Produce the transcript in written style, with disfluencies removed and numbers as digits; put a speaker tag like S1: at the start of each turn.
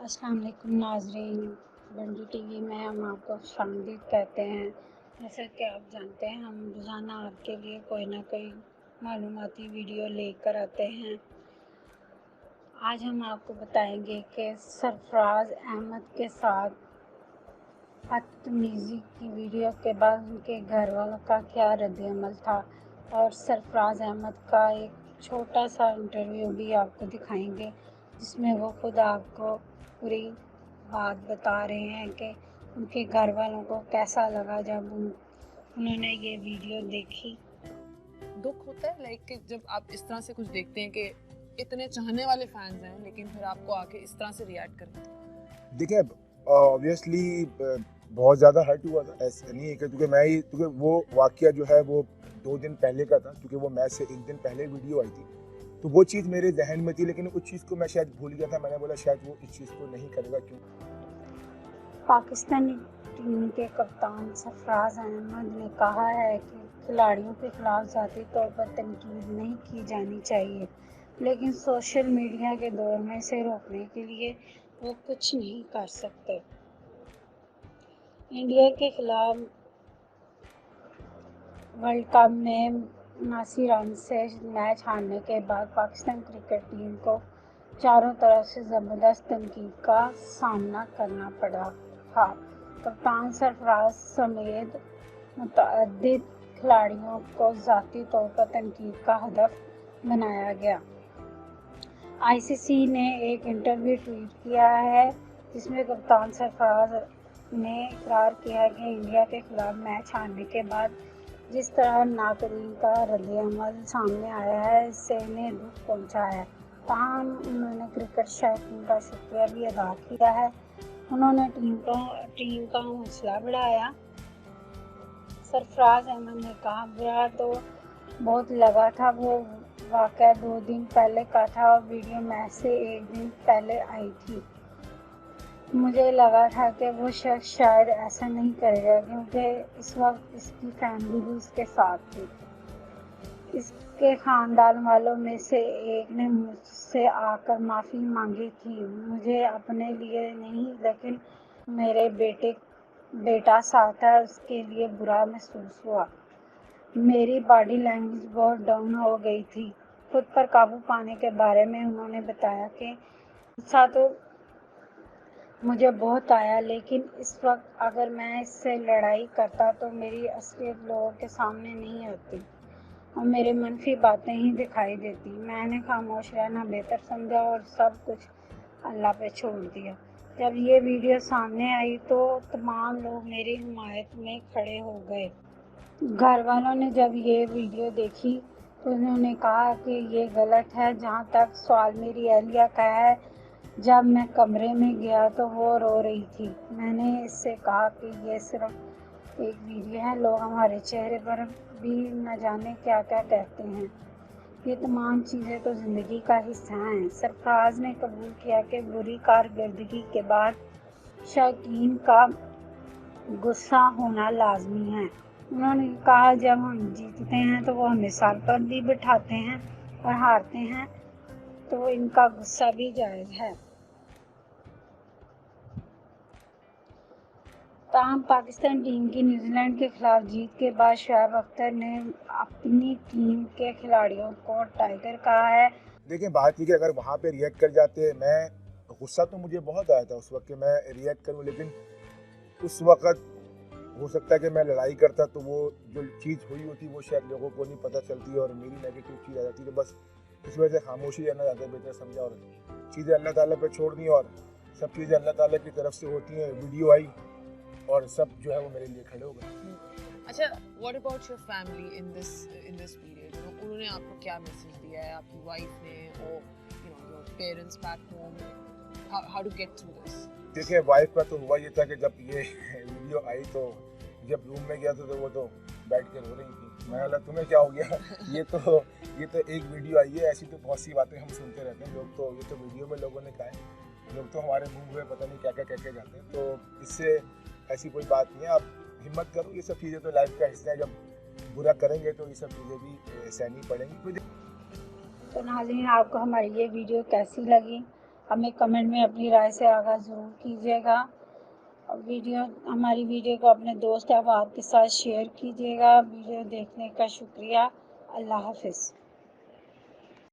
S1: अस्सलाम वालेकुम नाज़रीन, बंडी टीवी में हम आपको खुशामदीद कहते हैं। जैसा कि आप जानते हैं, हम रोज़ाना आपके लिए कोई ना कोई मालूमाती वीडियो लेकर आते हैं। आज हम आपको बताएंगे कि सरफराज अहमद के साथ बदतमीज़ी की वीडियो के बाद उनके घर वालों का क्या रद्द-ए-अमल था, और सरफराज अहमद का एक छोटा सा इंटरव्यू भी आपको दिखाएंगे, जिसमें वो खुद आपको पूरी बात बता रहे हैं कि उनके घर वालों को कैसा लगा जब उन्होंने ये वीडियो देखी।
S2: दुख होता है कि जब आप इस तरह से कुछ देखते हैं कि इतने चाहने वाले फैंस हैं लेकिन फिर आपको आके इस तरह से रिएक्ट करें।
S3: देखिए, ऑब्वियसली बहुत ज़्यादा हर्ट हुआ था। ऐसा नहीं है क्योंकि वो वाक़या जो है वो 2 दिन पहले का था, क्योंकि वो मैच से 1 दिन पहले वीडियो आई थी, तो वो चीज़ मेरे ज़हन में थी, लेकिन उस चीज़ को मैं शायद भूल गया था। मैंने बोला शायद वो इस चीज़ को नहीं करेगा। क्यों?
S1: पाकिस्तानी टीम के कप्तान सरफराज अहमद ने कहा है कि खिलाड़ियों के खिलाफ ज़ाती तौर पर तनकीद नहीं की जानी चाहिए, लेकिन सोशल मीडिया के दौर में इसे रोकने के लिए वो कुछ नहीं कर सकते। इंडिया के खिलाफ वर्ल्ड कप में 79 रन से मैच हारने के बाद पाकिस्तान क्रिकेट टीम को चारों तरफ से ज़बरदस्त तनकीद का सामना करना पड़ा था। कप्तान सरफराज समेत मुतअद्दिद खिलाड़ियों को ज़ाती तौर पर तनकीद का हदफ बनाया गया। आईसीसी ने एक इंटरव्यू ट्वीट किया है, जिसमें कप्तान सरफराज ने इकरार किया कि इंडिया के खिलाफ मैच हारने के बाद जिस तरह नाकरीन का रद्द-ए-अमल सामने आया है, इससे इन्हें दुख पहुंचा है। ताहम उन्होंने क्रिकेट शौकीन का शुक्रिया भी अदा किया है। उन्होंने टीम का हौसला बढ़ाया। सरफराज अहमद ने कहा, बुरा तो बहुत लगा था। वो वाक़या 2 दिन पहले का था और वीडियो मैच से 1 दिन पहले आई थी। मुझे लगा था कि वो शख्स शायद ऐसा नहीं करेगा, क्योंकि इस वक्त इसकी फैमिली भी इसके साथ थी। इसके ख़ानदान वालों में से एक ने मुझसे आकर माफ़ी मांगी थी। मुझे अपने लिए नहीं, लेकिन मेरे बेटा साथ है, उसके लिए बुरा महसूस हुआ। मेरी बॉडी लैंग्वेज बहुत डाउन हो गई थी। खुद पर काबू पाने के बारे में उन्होंने बताया कि गुस्सा तो मुझे बहुत आया, लेकिन इस वक्त अगर मैं इससे लड़ाई करता तो मेरी असलियत लोगों के सामने नहीं आती और मेरी मनफी बातें ही दिखाई देती। मैंने खामोश रहना बेहतर समझा और सब कुछ अल्लाह पे छोड़ दिया। जब ये वीडियो सामने आई तो तमाम लोग मेरी हिमायत में खड़े हो गए। घर वालों ने जब ये वीडियो देखी तो उन्होंने कहा कि ये गलत है। जहाँ तक सवाल मेरी अहलिया का है, जब मैं कमरे में गया तो वो रो रही थी। मैंने इससे कहा कि ये सिर्फ एक वीडियो है, लोग हमारे चेहरे पर भी न जाने क्या क्या कहते हैं। ये तमाम चीज़ें तो ज़िंदगी का हिस्सा हैं। सरफराज ने कबूल किया कि बुरी कारकर्दगी के बाद शौकीन का गुस्सा होना लाजमी है। उन्होंने कहा, जब हम जीतते हैं तो वो हमें सर पर भी बिठाते हैं और हारते हैं तो इनका गुस्सा भी जायज़ है। ताहम पाकिस्तान टीम की न्यूजीलैंड के खिलाफ जीत के बाद शोएब अख्तर ने अपनी टीम के खिलाड़ियों को टाइगर कहा है।
S3: देखिए, बात ये कि अगर वहाँ पे रिएक्ट कर जाते, मैं गुस्सा तो मुझे बहुत आया था उस वक्त कि मैं रिएक्ट करूँ, लेकिन उस वक्त हो सकता है कि मैं लड़ाई करता तो वो जो चीज़ हुई होती वो शायद लोगों को नहीं पता चलती और मेरी नेगेटिव चीज़ आ जाती। तो बस इस वजह से खामोशी रहना ज़्यादा बेहतर समझा और चीज़ें अल्लाह ताला पे छोड़ दी, और सब चीज़ें अल्लाह ताला की तरफ से होती हैं। वीडियो आई और सब जो है वो मेरे लिए खड़े हो गए।
S2: अच्छा, what about your family in this period? उन्होंने आपको क्या मैसेज दिया है, आपकी वाइफ ने, और your parents back home? How to get through this?
S3: देखिए, वाइफ का तो हुआ ये था कि जब ये वीडियो आई तो जब रूम में गया था तो वो तो बैठ के रो रही थी। मैं बोला, तुम्हें क्या हो गया? ये तो एक वीडियो आई है, ऐसी तो बहुत सी बातें हम सुनते रहते हैं। लोग तो ये तो वीडियो में लोगों ने कहा है, लोग तो हमारे मुंह में पता नहीं क्या क्या कह के जाते हैं। तो इससे ऐसी कोई बात नहीं है, आप हिम्मत करो। ये सब चीज़ें तो लाइफ का हिस्सा है। जब बुरा करेंगे तो ये सब चीज़ें भी सहनी पड़ेंगी।
S1: तो नाज़रीन, आपको हमारी ये वीडियो कैसी लगी? हमें कमेंट में अपनी राय से आगाह ज़रूर कीजिएगा। हमारी वीडियो को अपने दोस्त अहबाब के साथ शेयर कीजिएगा। वीडियो देखने का शुक्रिया। अल्लाह हाफ़िज़।